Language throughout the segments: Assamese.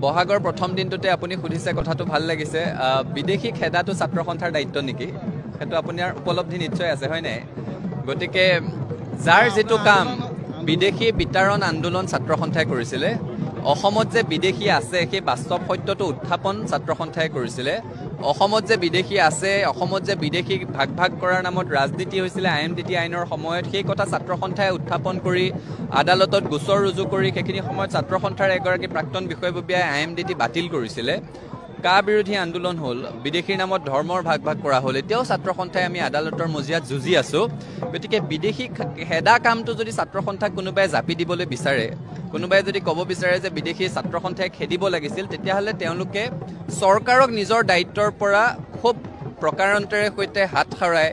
বহাগৰ প্ৰথম দিনটোতে আপুনি সুধিছে কথাটো ভাল লাগিছে বিদেশী খেদাটো ছাত্ৰ সন্থাৰ দায়িত্ব নেকি সেইটো আপোনাৰ উপলব্ধি নিশ্চয় আছে হয় নাই গতিকে যাৰ যেটো কাম বিদেশী বিতৰণ আন্দোলন ছাত্ৰ সন্থাই কৰিছিলে অসমত যে বিদেশী আছে সেই বাস্তৱ সত্যটো উত্থাপন ছাত্ৰ সন্থাই কৰিছিলে অসমত যে বিদেশী আছে অসমত যে বিদেশী ভাগ ভাগ কৰাৰ নামত ৰাজনীতি হৈছিল আইএমডিটি আইনৰ সময়ত সেই কথা ছাত্ৰ সন্থাই উত্থাপন কৰি আদালতত গোচৰ ৰুজু কৰি সেইখিনি সময়ত ছাত্ৰ সন্থাৰ এগৰাকী প্ৰাক্তন বিষয়ববীয়াই আইএমডিটি বাতিল কৰিছিলে কা বিৰোধী আন্দোলন হল বিদেশীৰ নামত ধৰ্মৰ ভাগ ভাগ কৰা হল এতিয়াও ছাত্ৰ সন্থাই আমি আদালতৰ মজিয়াত যুঁজি আছো গতিকে বিদেশী হেডা কামটো যদি ছাত্ৰ সন্থাক কোনোবাই জাপি দিবলৈ বিচাৰে কোনোবাই যদি ক'ব বিচাৰে যে বিদেশী ছাত্ৰ সন্থাই খেদিব লাগিছিল তেতিয়াহ'লে তেওঁলোকে চৰকাৰক নিজৰ দায়িত্বৰ পৰা খুব প্ৰকাৰান্তৰে সৈতে হাত হাৰাই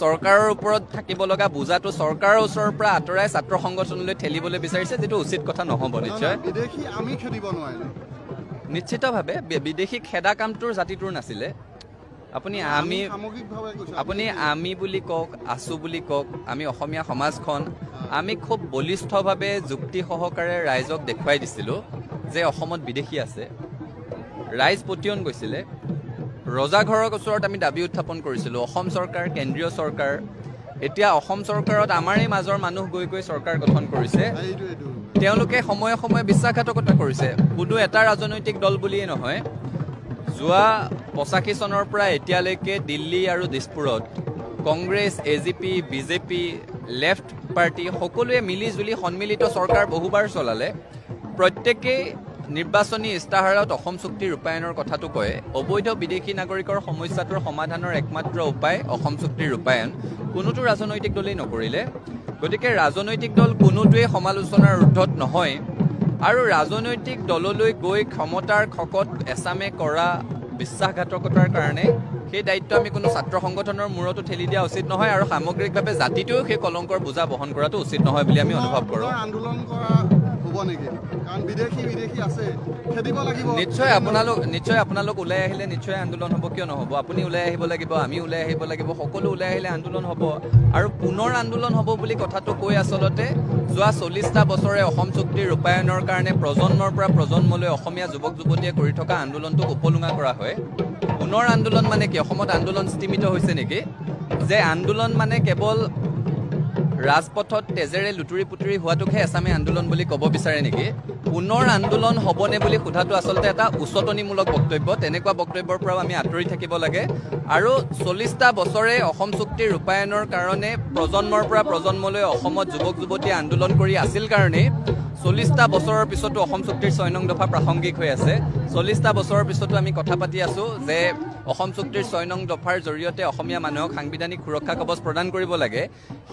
চৰকাৰৰ ওপৰত থাকিব লগা বুজাটো চৰকাৰৰ ওচৰৰ পৰা আঁতৰাই ছাত্ৰ সংগঠনলৈ ঠেলিবলৈ বিচাৰিছে যেটো উচিত কথা নহ'ব নিশ্চয় বিদেশী আমি খেদিব নোৱাৰিলো নিশ্চিতভাৱে বিদেশী খেদা কামটোৰ জাতিটোৰ নাছিলে আপুনি আমি বুলি কওক আছু বুলি কওক আমি অসমীয়া সমাজখন আমি খুব বলিষ্ঠভাৱে যুক্তি সহকাৰে ৰাইজক দেখুৱাই দিছিলো যে অসমত বিদেশী আছে ৰাইজ পতিয়ন গৈছিলে ৰজাঘৰৰ ওচৰত আমি দাবী উত্থাপন কৰিছিলো অসম চৰকাৰ কেন্দ্ৰীয় চৰকাৰ এতিয়া অসম চৰকাৰত আমাৰে মাজৰ মানুহ গৈ গৈ চৰকাৰ গঠন কৰিছে তেওঁলোকে সময়ে সময়ে বিশ্বাসঘাতকতা কৰিছে কোনো এটা ৰাজনৈতিক দল বুলিয়ে নহয় যোৱা 85 চনৰ পৰা এতিয়ালৈকে দিল্লী আৰু দিছপুৰত Congress AGP BJP left party সকলোৱে মিলি জুলি সন্মিলিত চৰকাৰ বহুবাৰ চলালে প্ৰত্যেকেই নিৰ্বাচনী ইস্তাহাৰত অসম চুক্তি ৰূপায়ণৰ কথাটো কয় অবৈধ বিদেশী নাগৰিকৰ সমস্যাটোৰ সমাধানৰ একমাত্ৰ উপায় অসম চুক্তি ৰূপায়ণ কোনোটো ৰাজনৈতিক দলেই নকৰিলে গতিকে ৰাজনৈতিক দল কোনোটোৱে সমালোচনাৰ ঊৰ্ধ্বত নহয় আৰু ৰাজনৈতিক দললৈ গৈ ক্ষমতাৰ খকত এছামে কৰা বিশ্বাসঘাতকতাৰ কাৰণে সেই দায়িত্ব আমি কোনো ছাত্ৰ সংগঠনৰ মূৰতো ঠেলি দিয়া উচিত নহয় আৰু সামগ্ৰিকভাৱে জাতিটোও সেই কলংকৰ বোজা বহন কৰাটো উচিত নহয় বুলি আমি অনুভৱ কৰোঁ আন্দোলন কৰা হ'ব নেকি কাৰণ বিদেশী আছে খেদিব লাগিব নিশ্চয় আপোনালোক ওলাই আহিলে নিশ্চয় আন্দোলন হ'ব কিয় নহ'ব আপুনি ওলাই আহিব লাগিব আমি ওলাই আহিব লাগিব সকলো ওলাই আহিলে আন্দোলন হ'ব আৰু পুনৰ আন্দোলন হ'ব বুলি কথাটো কৈ আচলতে যোৱা 40টা বছৰে অসম চুক্তিৰ ৰূপায়ণৰ কাৰণে প্ৰজন্মৰ পৰা প্ৰজন্মলৈ অসমীয়া যুৱক যুৱতীয়ে কৰি থকা আন্দোলনটোক উপলুঙা কৰা হয় পুনৰ আন্দোলন মানে কি অসমত আন্দোলন স্তিমিত হৈছে নেকি যে আন্দোলন মানে কেৱল ৰাজপথত তেজেৰে লুটুৰি পুটুৰি হোৱাটোকহে এছামে আন্দোলন বুলি ক'ব বিচাৰে নেকি পুনৰ আন্দোলন হ'বনে বুলি সোধাটো আচলতে এটা উচতনিমূলক বক্তব্য তেনেকুৱা বক্তব্যৰ পৰাও আমি আঁতৰি থাকিব লাগে আৰু 40টা বছৰে অসম চুক্তিৰ ৰূপায়ণৰ কাৰণে প্ৰজন্মৰ পৰা প্ৰজন্মলৈ অসমত যুৱক যুৱতীয়ে আন্দোলন কৰি আছিল কাৰণে 40টা বছৰৰ পিছতো অসম চুক্তিৰ 6 নং দফা প্ৰাসংগিক হৈ আছে 40টা বছৰৰ পিছতো আমি কথা পাতি আছো যে অসম চুক্তিৰ 6 নং দফাৰ জৰিয়তে অসমীয়া মানুহক সাংবিধানিক সুৰক্ষা কৱচ প্ৰদান কৰিব লাগে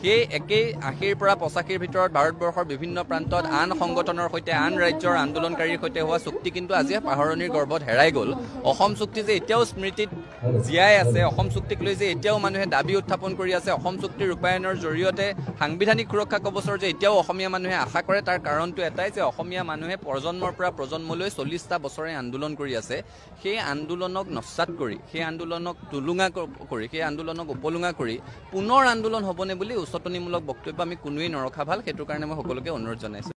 সেই একেই 80ৰ পৰা 85ৰ ভিতৰত ভাৰতবৰ্ষৰ বিভিন্ন প্ৰান্তত আন সংগঠনৰ সৈতে আন ৰাজ্যৰ আন্দোলনকাৰীৰ সৈতে হোৱা চুক্তি কিন্তু আজি পাহৰণিৰ গৰ্ভত হেৰাই গ'ল অসম চুক্তি যে এতিয়াও স্মৃতিত জীয়াই আছে অসম চুক্তিক লৈ যে এতিয়াও মানুহে দাবী উত্থাপন কৰি আছে অসম চুক্তিৰ ৰূপায়ণৰ জৰিয়তে সাংবিধানিক সুৰক্ষা কৱচৰ যে এতিয়াও অসমীয়া মানুহে আশা কৰে তাৰ কাৰণটো এটাই যে অসমীয়া মানুহে প্ৰজন্মৰ পৰা প্ৰজন্মলৈ 40টা বছৰে আন্দোলন কৰি আছে সেই আন্দোলনক নস্যাৎ কৰি সেই আন্দোলনক তুলুঙা কৰি সেই আন্দোলনক উপলুঙা কৰি পুনৰ আন্দোলন হ'বনে বুলি উচতনিমূলক বক্তব্য আমি কোনোৱেই নৰখা ভাল সেইটো কাৰণে মই সকলোকে অনুৰোধ জনাইছো